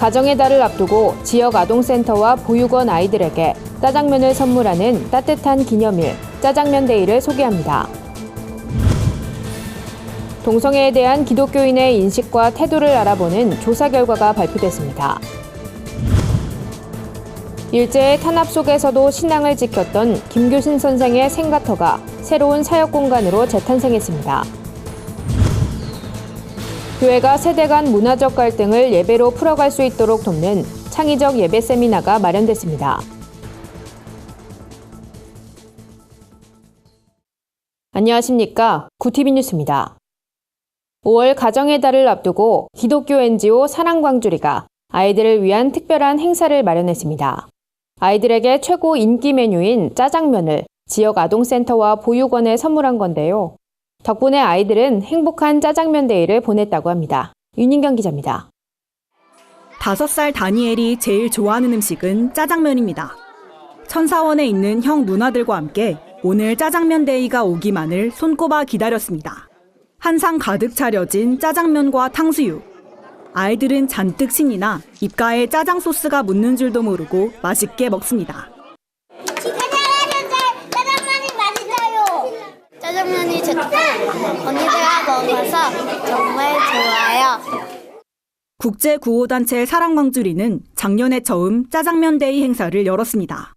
가정의 달을 앞두고 지역 아동센터와 보육원 아이들에게 짜장면을 선물하는 따뜻한 기념일, 짜장면 데이를 소개합니다. 동성애에 대한 기독교인의 인식과 태도를 알아보는 조사 결과가 발표됐습니다. 일제의 탄압 속에서도 신앙을 지켰던 김교신 선생의 생가터가 새로운 사역 공간으로 재탄생했습니다. 교회가 세대 간 문화적 갈등을 예배로 풀어갈 수 있도록 돕는 창의적 예배 세미나가 마련됐습니다. 안녕하십니까? 구티비 뉴스입니다. 5월 가정의 달을 앞두고 기독교 NGO 사랑광주리가 아이들을 위한 특별한 행사를 마련했습니다. 아이들에게 최고 인기 메뉴인 짜장면을 지역 아동센터와 보육원에 선물한 건데요. 덕분에 아이들은 행복한 짜장면 데이를 보냈다고 합니다. 윤인경 기자입니다. 5살 다니엘이 제일 좋아하는 음식은 짜장면입니다. 천사원에 있는 형 누나들과 함께 오늘 짜장면 데이가 오기만을 손꼽아 기다렸습니다. 한 상 가득 차려진 짜장면과 탕수육. 아이들은 잔뜩 신이 나 입가에 짜장 소스가 묻는 줄도 모르고 맛있게 먹습니다. 짜장면이 맛있어요. 짜장면이 좋다. 언니들과 먹어서 정말 좋아요. 국제구호단체 사랑광주리는 작년에 처음 짜장면 데이 행사를 열었습니다.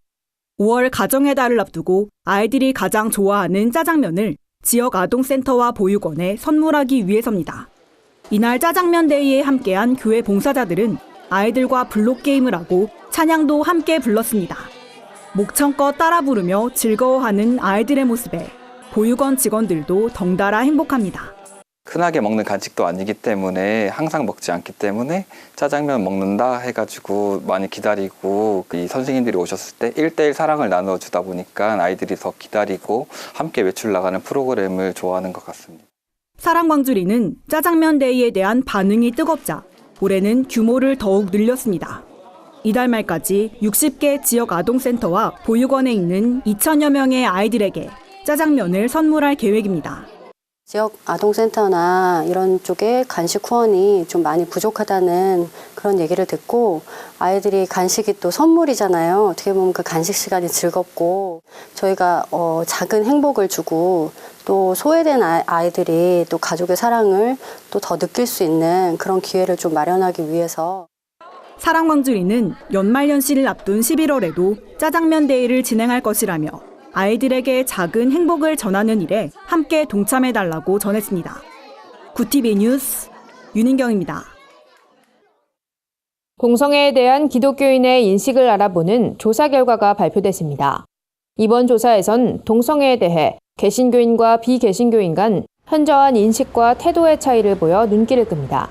5월 가정의 달을 앞두고 아이들이 가장 좋아하는 짜장면을 지역 아동센터와 보육원에 선물하기 위해서입니다. 이날 짜장면 데이에 함께한 교회 봉사자들은 아이들과 블록 게임을 하고 찬양도 함께 불렀습니다. 목청껏 따라 부르며 즐거워하는 아이들의 모습에 보육원 직원들도 덩달아 행복합니다. 흔하게 먹는 간식도 아니기 때문에 항상 먹지 않기 때문에 짜장면 먹는다 해가지고 많이 기다리고 이 선생님들이 오셨을 때 1:1 사랑을 나눠주다 보니까 아이들이 더 기다리고 함께 외출 나가는 프로그램을 좋아하는 것 같습니다. 사랑광주리는 짜장면 데이에 대한 반응이 뜨겁자 올해는 규모를 더욱 늘렸습니다. 이달 말까지 60개 지역 아동센터와 보육원에 있는 2,000여 명의 아이들에게 짜장면을 선물할 계획입니다. 지역 아동센터나 이런 쪽에 간식 후원이 좀 많이 부족하다는 그런 얘기를 듣고 아이들이 간식이 또 선물이잖아요. 어떻게 보면 그 간식 시간이 즐겁고 저희가 작은 행복을 주고 또 소외된 아이들이 또 가족의 사랑을 또 더 느낄 수 있는 그런 기회를 좀 마련하기 위해서 사랑광주리는 연말연시를 앞둔 11월에도 짜장면 데이를 진행할 것이라며 아이들에게 작은 행복을 전하는 일에 함께 동참해달라고 전했습니다. 구티비 뉴스 윤인경입니다. 동성애에 대한 기독교인의 인식을 알아보는 조사 결과가 발표됐습니다. 이번 조사에선 동성애에 대해 개신교인과 비개신교인 간 현저한 인식과 태도의 차이를 보여 눈길을 끕니다.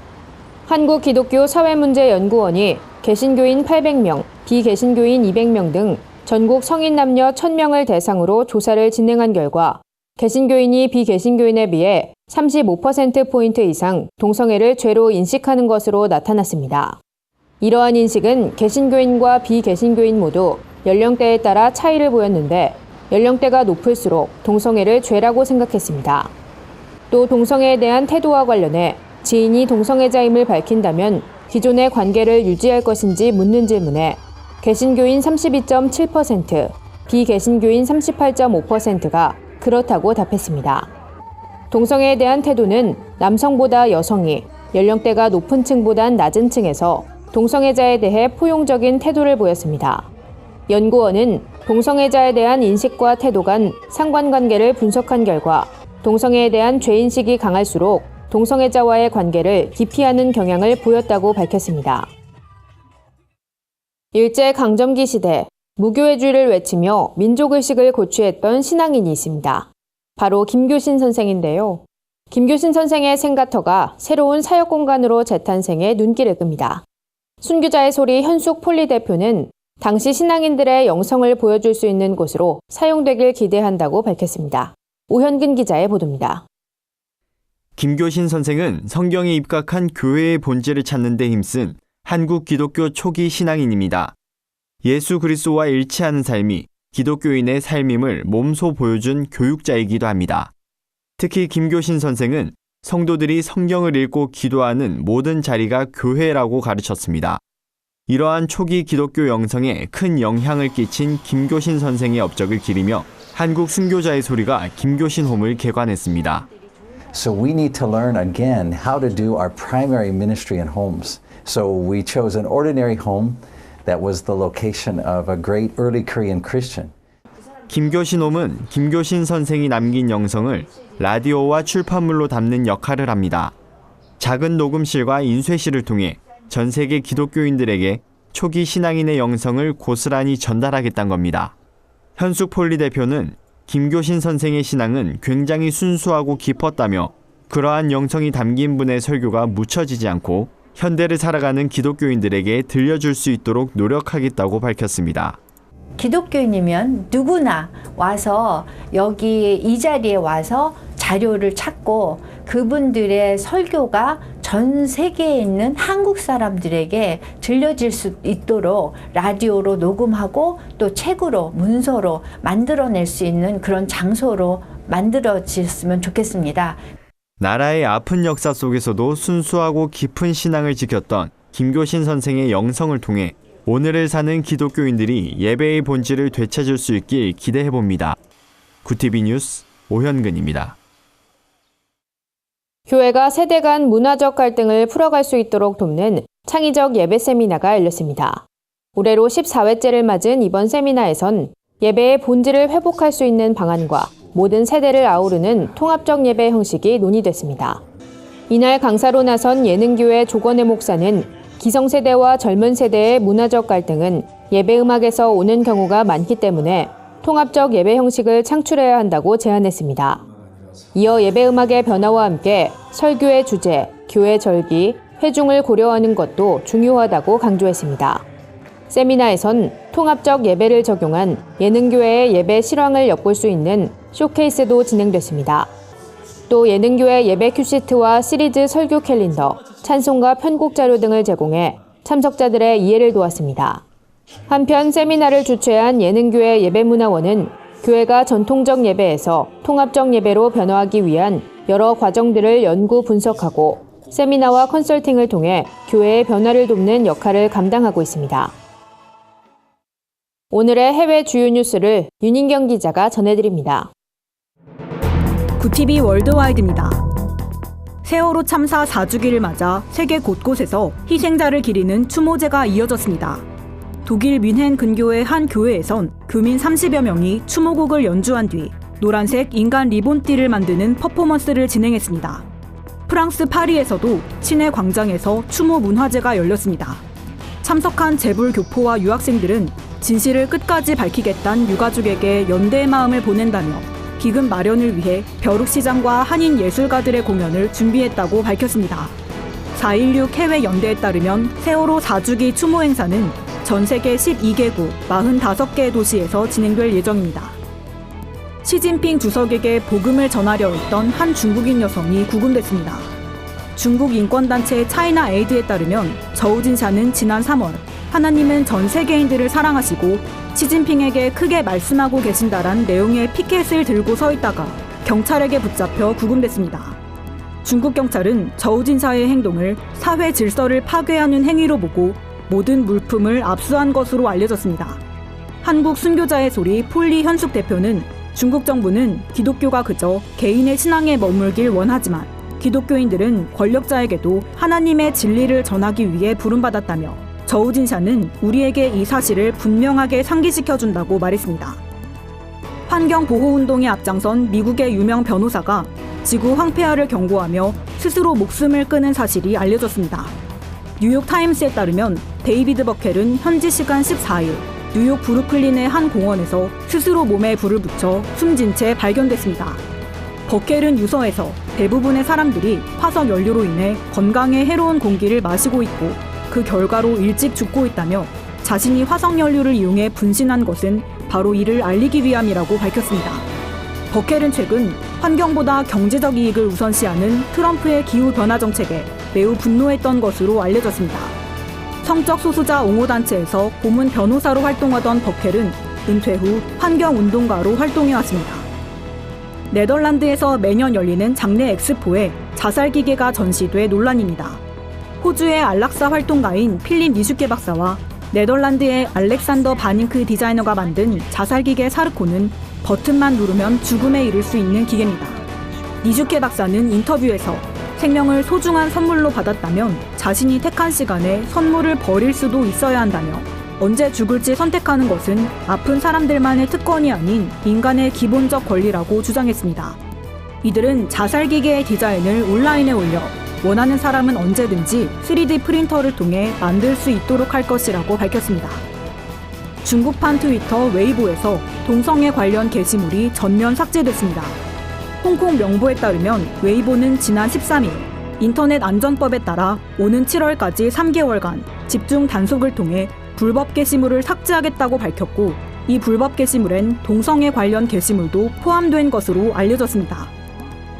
한국기독교사회문제연구원이 개신교인 800명, 비개신교인 200명 등 전국 성인 남녀 1000명을 대상으로 조사를 진행한 결과 개신교인이 비개신교인에 비해 35%포인트 이상 동성애를 죄로 인식하는 것으로 나타났습니다. 이러한 인식은 개신교인과 비개신교인 모두 연령대에 따라 차이를 보였는데 연령대가 높을수록 동성애를 죄라고 생각했습니다. 또 동성애에 대한 태도와 관련해 지인이 동성애자임을 밝힌다면 기존의 관계를 유지할 것인지 묻는 질문에 개신교인 32.7%, 비개신교인 38.5%가 그렇다고 답했습니다. 동성애에 대한 태도는 남성보다 여성이 연령대가 높은 층보단 낮은 층에서 동성애자에 대해 포용적인 태도를 보였습니다. 연구원은 동성애자에 대한 인식과 태도 간 상관관계를 분석한 결과 동성애에 대한 죄인식이 강할수록 동성애자와의 관계를 기피하는 경향을 보였다고 밝혔습니다. 일제강점기 시대 무교회주의를 외치며 민족의식을 고취했던 신앙인이 있습니다. 바로 김교신 선생인데요. 김교신 선생의 생가터가 새로운 사역 공간으로 재탄생해 눈길을 끕니다. 순교자의 소리 현숙 폴리 대표는 당시 신앙인들의 영성을 보여줄 수 있는 곳으로 사용되길 기대한다고 밝혔습니다. 오현근 기자의 보도입니다. 김교신 선생은 성경에 입각한 교회의 본질을 찾는 데 힘쓴 한국 기독교 초기 신앙인입니다. 예수 그리스도와 일치하는 삶이 기독교인의 삶임을 몸소 보여준 교육자이기도 합니다. 특히 김교신 선생은 성도들이 성경을 읽고 기도하는 모든 자리가 교회라고 가르쳤습니다. 이러한 초기 기독교 영성에 큰 영향을 끼친 김교신 선생의 업적을 기리며 한국 순교자의 소리가 김교신 홈을 개관했습니다. So we need to learn again how to do our primary ministry in homes. So we chose an ordinary home that was the location of a great early Korean Christian. 김교신 홈은 김교신 선생이 남긴 영성을 라디오와 출판물로 담는 역할을 합니다. 작은 녹음실과 인쇄실을 통해 전 세계 기독교인들에게 초기 신앙인의 영성을 고스란히 전달하겠다는 겁니다. 현숙 폴리 대표는 김교신 선생의 신앙은 굉장히 순수하고 깊었다며 그러한 영성이 담긴 분의 설교가 묻혀지지 않고 현대를 살아가는 기독교인들에게 들려줄 수 있도록 노력하겠다고 밝혔습니다. 기독교인이면 누구나 와서 여기 이 자리에 와서 자료를 찾고 그분들의 설교가 전 세계에 있는 한국 사람들에게 들려질 수 있도록 라디오로 녹음하고 또 책으로 문서로 만들어낼 수 있는 그런 장소로 만들어졌으면 좋겠습니다. 나라의 아픈 역사 속에서도 순수하고 깊은 신앙을 지켰던 김교신 선생의 영성을 통해 오늘을 사는 기독교인들이 예배의 본질을 되찾을 수 있길 기대해봅니다. 구티비 뉴스 오현근입니다. 교회가 세대 간 문화적 갈등을 풀어갈 수 있도록 돕는 창의적 예배 세미나가 열렸습니다. 올해로 14회째를 맞은 이번 세미나에선 예배의 본질을 회복할 수 있는 방안과 모든 세대를 아우르는 통합적 예배 형식이 논의됐습니다. 이날 강사로 나선 예능교회 조건의 목사는 기성세대와 젊은 세대의 문화적 갈등은 예배 음악에서 오는 경우가 많기 때문에 통합적 예배 형식을 창출해야 한다고 제안했습니다. 이어 예배 음악의 변화와 함께 설교의 주제, 교회 절기, 회중을 고려하는 것도 중요하다고 강조했습니다. 세미나에선 통합적 예배를 적용한 예능교회의 예배 실황을 엿볼 수 있는 쇼케이스도 진행됐습니다. 또 예능교회 예배 큐시트와 시리즈 설교 캘린더, 찬송가 편곡 자료 등을 제공해 참석자들의 이해를 도왔습니다. 한편 세미나를 주최한 예능교회 예배문화원은 교회가 전통적 예배에서 통합적 예배로 변화하기 위한 여러 과정들을 연구 분석하고 세미나와 컨설팅을 통해 교회의 변화를 돕는 역할을 감당하고 있습니다. 오늘의 해외 주요 뉴스를 윤인경 기자가 전해드립니다. 구티비 월드와이드입니다. 세월호 참사 4주기를 맞아 세계 곳곳에서 희생자를 기리는 추모제가 이어졌습니다. 독일 뮌헨 근교의 한 교회에선 교민 30여 명이 추모곡을 연주한 뒤 노란색 인간 리본띠를 만드는 퍼포먼스를 진행했습니다. 프랑스 파리에서도 시내 광장에서 추모 문화제가 열렸습니다. 참석한 재불 교포와 유학생들은 진실을 끝까지 밝히겠다는 유가족에게 연대의 마음을 보낸다며 기금 마련을 위해 벼룩시장과 한인 예술가들의 공연을 준비했다고 밝혔습니다. 4.16 해외 연대에 따르면 세월호 4주기 추모 행사는 전 세계 12개국 45개 도시에서 진행될 예정입니다. 시진핑 주석에게 복음을 전하려 했던 한 중국인 여성이 구금됐습니다. 중국 인권단체 차이나 에이드에 따르면 저우진샤는 지난 3월 하나님은 전 세계인들을 사랑하시고 시진핑에게 크게 말씀하고 계신다란 내용의 피켓을 들고 서 있다가 경찰에게 붙잡혀 구금됐습니다. 중국 경찰은 저우진샤의 행동을 사회 질서를 파괴하는 행위로 보고 모든 물품을 압수한 것으로 알려졌습니다. 한국 순교자의 소리 폴리 현숙 대표는 중국 정부는 기독교가 그저 개인의 신앙에 머물길 원하지만 기독교인들은 권력자에게도 하나님의 진리를 전하기 위해 부름받았다며 저우진샤는 우리에게 이 사실을 분명하게 상기시켜준다고 말했습니다. 환경보호운동에 앞장선 미국의 유명 변호사가 지구 황폐화를 경고하며 스스로 목숨을 끊은 사실이 알려졌습니다. 뉴욕타임스에 따르면 데이비드 버켈은 현지 시간 14일 뉴욕 브루클린의 한 공원에서 스스로 몸에 불을 붙여 숨진 채 발견됐습니다. 버켈은 유서에서 대부분의 사람들이 화석 연료로 인해 건강에 해로운 공기를 마시고 있고 그 결과로 일찍 죽고 있다며 자신이 화석 연료를 이용해 분신한 것은 바로 이를 알리기 위함이라고 밝혔습니다. 버켈은 최근 환경보다 경제적 이익을 우선시하는 트럼프의 기후변화 정책에 매우 분노했던 것으로 알려졌습니다. 성적 소수자 옹호단체에서 고문 변호사로 활동하던 버켈은 은퇴 후 환경운동가로 활동해왔습니다. 네덜란드에서 매년 열리는 장례 엑스포에 자살 기계가 전시돼 논란입니다. 호주의 안락사 활동가인 필립 니슈케 박사와 네덜란드의 알렉산더 바닝크 디자이너가 만든 자살기계 사르코는 버튼만 누르면 죽음에 이를 수 있는 기계입니다. 니슈케 박사는 인터뷰에서 생명을 소중한 선물로 받았다면 자신이 택한 시간에 선물을 버릴 수도 있어야 한다며 언제 죽을지 선택하는 것은 아픈 사람들만의 특권이 아닌 인간의 기본적 권리라고 주장했습니다. 이들은 자살기계의 디자인을 온라인에 올려 원하는 사람은 언제든지 3D 프린터를 통해 만들 수 있도록 할 것이라고 밝혔습니다. 중국판 트위터 웨이보에서 동성애 관련 게시물이 전면 삭제됐습니다. 홍콩 명보에 따르면 웨이보는 지난 13일 인터넷 안전법에 따라 오는 7월까지 3개월간 집중 단속을 통해 불법 게시물을 삭제하겠다고 밝혔고 이 불법 게시물엔 동성애 관련 게시물도 포함된 것으로 알려졌습니다.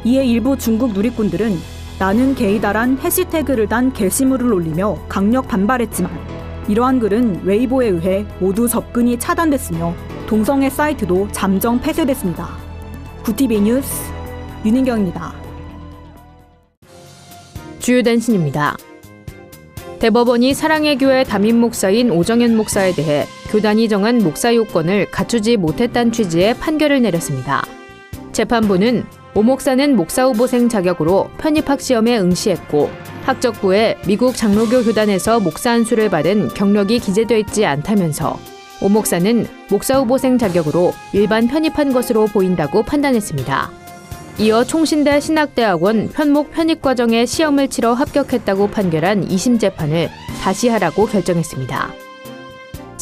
이에 일부 중국 누리꾼들은 나는 게이다란 해시태그를 단 게시물을 올리며 강력 반발했지만 이러한 글은 웨이보에 의해 모두 접근이 차단됐으며 동성애 사이트도 잠정 폐쇄됐습니다. 구티비 뉴스 윤인경입니다. 주요 단신입니다. 대법원이 사랑의 교회 담임 목사인 오정현 목사에 대해 교단이 정한 목사 요건을 갖추지 못했다는 취지의 판결을 내렸습니다. 재판부는 오 목사는 목사 후보생 자격으로 편입학 시험에 응시했고 학적부에 미국 장로교 교단에서 목사 안수를 받은 경력이 기재되어 있지 않다면서 오 목사는 목사 후보생 자격으로 일반 편입한 것으로 보인다고 판단했습니다. 이어 총신대 신학대학원 편목 편입과정에 시험을 치러 합격했다고 판결한 2심 재판을 다시 하라고 결정했습니다.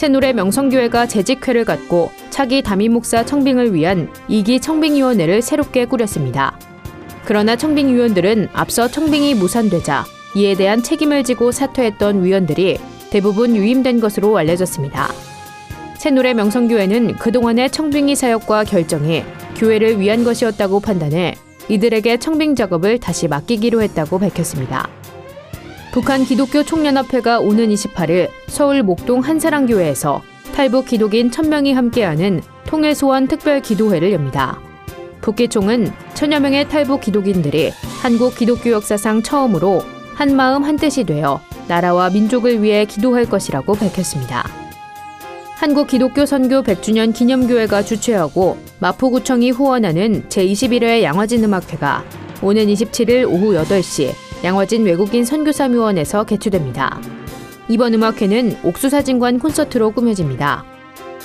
새노래 명성교회가 재직회를 갖고 차기 담임 목사 청빙을 위한 2기 청빙위원회를 새롭게 꾸렸습니다. 그러나 청빙위원들은 앞서 청빙이 무산되자 이에 대한 책임을 지고 사퇴했던 위원들이 대부분 유임된 것으로 알려졌습니다. 새노래 명성교회는 그동안의 청빙위 사역과 결정이 교회를 위한 것이었다고 판단해 이들에게 청빙 작업을 다시 맡기기로 했다고 밝혔습니다. 북한 기독교 총연합회가 오는 28일 서울 목동 한사랑교회에서 탈북 기독인 1000명이 함께하는 통일소원 특별기도회를 엽니다. 북기총은 1000여 명의 탈북 기독인들이 한국 기독교 역사상 처음으로 한마음 한뜻이 되어 나라와 민족을 위해 기도할 것이라고 밝혔습니다. 한국기독교선교 100주년 기념교회가 주최하고 마포구청이 후원하는 제21회 양화진 음악회가 오는 27일 오후 8시 양화진 외국인 선교사묘원에서 개최됩니다. 이번 음악회는 옥수사진관 콘서트로 꾸며집니다.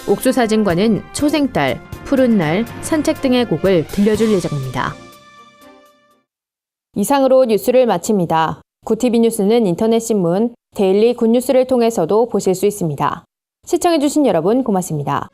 옥수사진관은 초생달, 푸른 날, 산책 등의 곡을 들려줄 예정입니다. 이상으로 뉴스를 마칩니다. 구티비 뉴스는 인터넷 신문 데일리 굿뉴스를 통해서도 보실 수 있습니다. 시청해주신 여러분 고맙습니다.